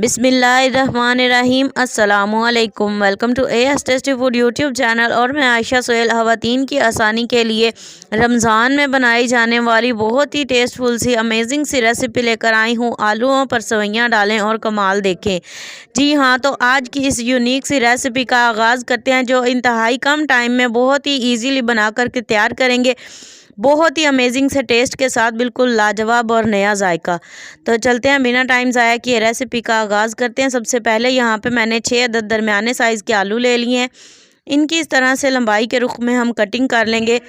बिस्मिल्लाहिर्रहमानिर्रहीम अस्सलामुअलैकुम। Welcome to AS tasty food YouTube channel. और मैं आयशा सोहेल ख़वातीन की आसानी के लिए रमज़ान में बनाई जाने वाली बहुत ही टेस्टफुल सी अमेजिंग सी रेसिपी लेकर आई हूँ। आलूओं पर सवैयाँ डालें और कमाल देखें। जी हाँ, तो आज की इस यूनिक सी रेसिपी का आगाज़ करते हैं, जो इंतहाई कम टाइम में बहुत ही ईजीली बना करके तैयार करेंगे, बहुत ही अमेजिंग से टेस्ट के साथ, बिल्कुल लाजवाब और नया जायका। तो चलते हैं बिना टाइम ज़ाया किए रेसिपी का आगाज़ करते हैं। सबसे पहले यहाँ पे मैंने 6 अदद दरमियाने साइज़ के आलू ले लिए हैं। इनकी इस तरह से लंबाई के रुख में हम कटिंग कर लेंगे।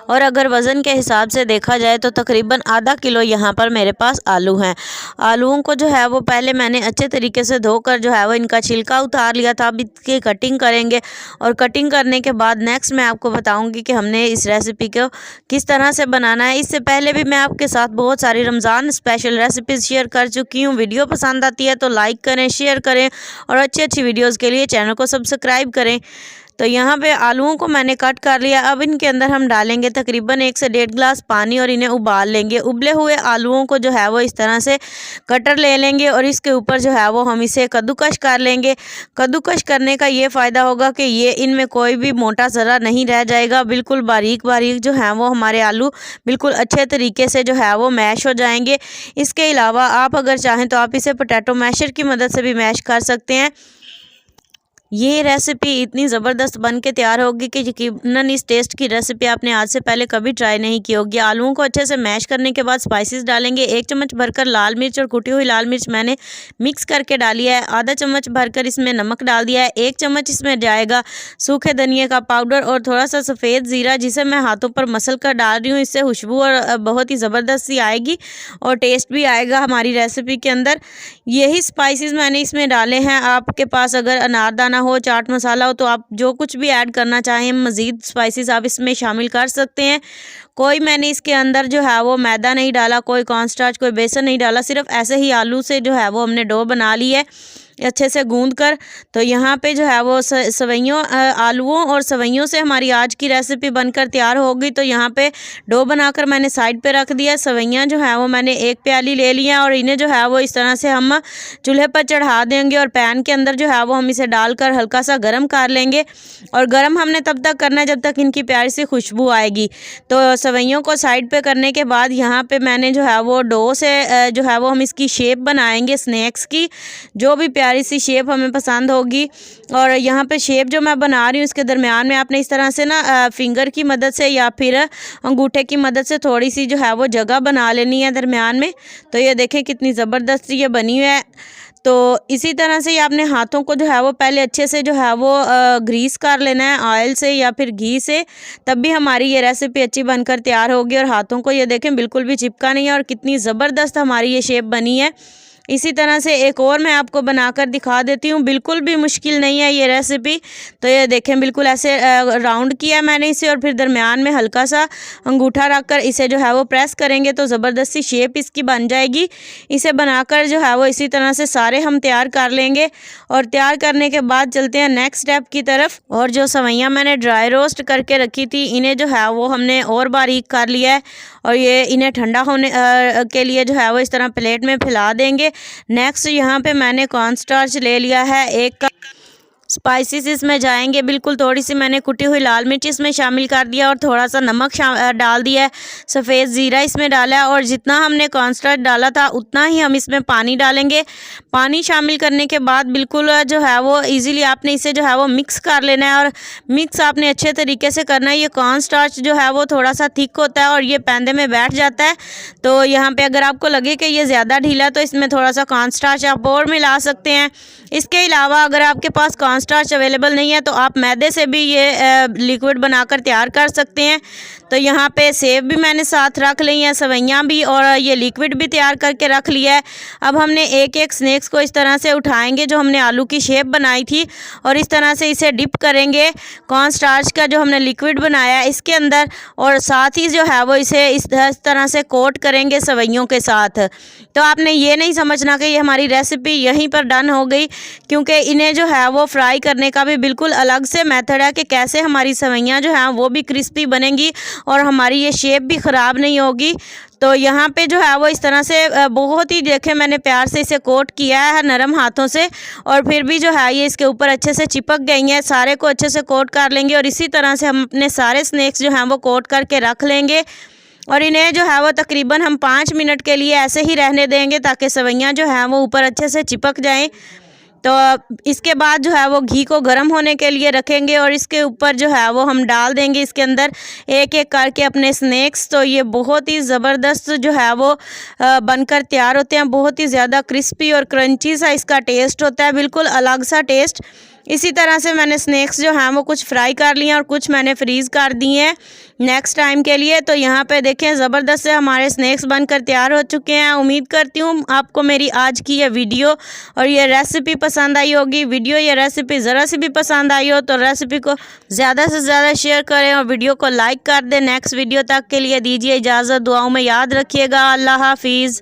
और अगर वज़न के हिसाब से देखा जाए तो तकरीबन आधा किलो यहाँ पर मेरे पास आलू हैं। आलूओं को जो है वो पहले मैंने अच्छे तरीके से धोकर जो है वो इनका छिलका उतार लिया था। अब इसकी कटिंग करेंगे और कटिंग करने के बाद नेक्स्ट मैं आपको बताऊंगी कि हमने इस रेसिपी को किस तरह से बनाना है। इससे पहले भी मैं आपके साथ बहुत सारी रमज़ान स्पेशल रेसिपीज़ शेयर कर चुकी हूँ। वीडियो पसंद आती है तो लाइक करें, शेयर करें और अच्छी अच्छी वीडियोज़ के लिए चैनल को सब्सक्राइब करें। तो यहाँ पे आलूओं को मैंने कट कर लिया। अब इनके अंदर हम डालेंगे तकरीबन 1 से 1.5 गिलास पानी और इन्हें उबाल लेंगे। उबले हुए आलूओं को जो है वो इस तरह से कटर ले लेंगे और इसके ऊपर जो है वो हम इसे कद्दूकश कर लेंगे। कद्दूकश करने का ये फ़ायदा होगा कि ये इनमें कोई भी मोटा ज़रा नहीं रह जाएगा। बिल्कुल बारीक बारीक जो है वो हमारे आलू बिल्कुल अच्छे तरीके से जो है वो मैश हो जाएंगे। इसके अलावा आप अगर चाहें तो आप इसे पोटैटो मैशर की मदद से भी मैश कर सकते हैं। ये रेसिपी इतनी ज़बरदस्त बन के तैयार होगी कि यकीनन इस टेस्ट की रेसिपी आपने आज से पहले कभी ट्राई नहीं की होगी। आलूओं को अच्छे से मैश करने के बाद स्पाइसेस डालेंगे। 1 चम्मच भरकर लाल मिर्च और कुटी हुई लाल मिर्च मैंने मिक्स करके डाली है। आधा चम्मच भरकर इसमें नमक डाल दिया है। 1 चम्मच इसमें जाएगा सूखे धनिए का पाउडर और थोड़ा सा सफ़ेद ज़ीरा, जिसे मैं हाथों पर मसल कर डाल रही हूँ। इससे खुशबू और बहुत ही ज़बरदस्त सी आएगी और टेस्ट भी आएगा हमारी रेसिपी के अंदर। यही स्पाइसेस मैंने इसमें डाले हैं। आपके पास अगर अनारदाना हो, चाट मसाला हो, तो आप जो कुछ भी ऐड करना चाहें मज़ीद स्पाइसेस आप इसमें शामिल कर सकते हैं। कोई मैंने इसके अंदर जो है वो मैदा नहीं डाला, कोई कॉर्नस्टार्च, कोई बेसन नहीं डाला। सिर्फ ऐसे ही आलू से जो है वो हमने डो बना ली है अच्छे से गूंद कर। तो यहाँ पे जो है वो सवैयों आलूओं और सवैयों से हमारी आज की रेसिपी बनकर तैयार होगी। तो यहाँ पे डो बनाकर मैंने साइड पे रख दिया। सवैयाँ जो है वो मैंने 1 प्याली ले लिया और इन्हें जो है वो इस तरह से हम चूल्हे पर चढ़ा देंगे और पैन के अंदर जो है वो हम इसे डालकर हल्का सा गर्म कर लेंगे। और गर्म हमने तब तक करना है जब तक इनकी प्यारी सी खुशबू आएगी। तो सवैयों को साइड पे करने के बाद यहाँ पे मैंने जो है वो डो से जो है वो हम इसकी शेप बनाएंगे स्नैक्स की, जो भी प्यारी सी शेप हमें पसंद होगी। और यहाँ पे शेप जो मैं बना रही हूँ इसके दरमियान में आपने इस तरह से ना फिंगर की मदद से या फिर अंगूठे की मदद से थोड़ी सी जो है वो जगह बना लेनी है दरमियान में। तो ये देखें कितनी ज़बरदस्त ये बनी हुई है। तो इसी तरह से ये आपने हाथों को जो है वो पहले अच्छे से जो है वो ग्रीस कर लेना है ऑयल से या फिर घी से, तब भी हमारी ये रेसिपी अच्छी बनकर तैयार होगी। और हाथों को ये देखें बिल्कुल भी चिपका नहीं है और कितनी ज़बरदस्त हमारी ये शेप बनी है। इसी तरह से एक और मैं आपको बनाकर दिखा देती हूँ। बिल्कुल भी मुश्किल नहीं है ये रेसिपी। तो ये देखें बिल्कुल ऐसे राउंड किया मैंने इसे और फिर दरमियान में हल्का सा अंगूठा रखकर इसे जो है वो प्रेस करेंगे तो ज़बरदस्ती शेप इसकी बन जाएगी। इसे बनाकर जो है वो इसी तरह से सारे हम तैयार कर लेंगे। और तैयार करने के बाद चलते हैं नेक्स्ट स्टेप की तरफ। और जो सवैयाँ मैंने ड्राई रोस्ट करके रखी थी इन्हें जो है वो हमने और बारीक कर लिया है और ये इन्हें ठंडा होने के लिए जो है वो इस तरह प्लेट में फैला देंगे। नेक्स्ट यहाँ पे मैंने कॉर्नस्टार्च ले लिया है 1 कप। स्पाइसेस इसमें जाएंगे बिल्कुल थोड़ी सी मैंने कुटी हुई लाल मिर्च इसमें शामिल कर दिया और थोड़ा सा नमक डाल दिया है। सफ़ेद ज़ीरा इसमें डाला है और जितना हमने कॉर्नस्टार्च डाला था उतना ही हम इसमें पानी डालेंगे। पानी शामिल करने के बाद बिल्कुल जो है वो इजीली आपने इसे जो है वो मिक्स कर लेना है और मिक्स आपने अच्छे तरीके से करना है। ये कॉर्नस्टार्च जो है वो थोड़ा सा थिक होता है और ये पैंदे में बैठ जाता है। तो यहाँ पर अगर आपको लगे कि ये ज़्यादा ढीला तो इसमें थोड़ा सा कॉर्नस्टार्च आप और मिला सकते हैं। इसके अलावा अगर आपके पास कॉर्नस्टार्च अवेलेबल नहीं है तो आप मैदे से भी ये लिक्विड बनाकर तैयार कर सकते हैं। तो यहाँ पे सेब भी मैंने साथ रख ली हैं, सवैयाँ भी, और ये लिक्विड भी तैयार करके रख लिया है। अब हमने एक एक स्नैक्स को इस तरह से उठाएंगे जो हमने आलू की शेप बनाई थी और इस तरह से इसे डिप करेंगे कॉर्न स्टार्च का जो हमने लिक्विड बनाया है इसके अंदर, और साथ ही जो है वो इसे इस तरह से कोट करेंगे सवैयों के साथ। तो आपने ये नहीं समझना कि ये हमारी रेसिपी यहीं पर डन हो गई, क्योंकि इन्हें जो है वो फ्राई करने का भी बिल्कुल अलग से मेथड है कि कैसे हमारी सवैयाँ जो हैं वो भी क्रिस्पी बनेंगी और हमारी ये शेप भी ख़राब नहीं होगी। तो यहाँ पे जो है वो इस तरह से बहुत ही देखे मैंने प्यार से इसे कोट किया है नरम हाथों से, और फिर भी जो है ये इसके ऊपर अच्छे से चिपक गई हैं। सारे को अच्छे से कोट कर लेंगे और इसी तरह से हम अपने सारे स्नैक्स जो हैं वो कोट करके रख लेंगे और इन्हें जो है वो तकरीबन हम 5 मिनट के लिए ऐसे ही रहने देंगे ताकि सेवइयाँ जो हैं वो ऊपर अच्छे से चिपक जाएं। तो इसके बाद जो है वो घी को गर्म होने के लिए रखेंगे और इसके ऊपर जो है वो हम डाल देंगे इसके अंदर एक एक करके अपने स्नैक्स। तो ये बहुत ही ज़बरदस्त जो है वो बनकर तैयार होते हैं। बहुत ही ज़्यादा क्रिस्पी और क्रंची सा इसका टेस्ट होता है, बिल्कुल अलग सा टेस्ट। इसी तरह से मैंने स्नैक्स जो हैं वो कुछ फ्राई कर लिए और कुछ मैंने फ्रीज़ कर दिए हैं नेक्स्ट टाइम के लिए। तो यहाँ पे देखें ज़बरदस्त से हमारे स्नैक्स बनकर तैयार हो चुके हैं। उम्मीद करती हूँ आपको मेरी आज की ये वीडियो और ये रेसिपी पसंद आई होगी। वीडियो या रेसिपी ज़रा सी भी पसंद आई हो तो रेसिपी को ज़्यादा से ज़्यादा शेयर करें और वीडियो को लाइक कर दें। नेक्स्ट वीडियो तक के लिए दीजिए इजाज़त, दुआओं में याद रखिएगा। अल्लाह हाफिज़।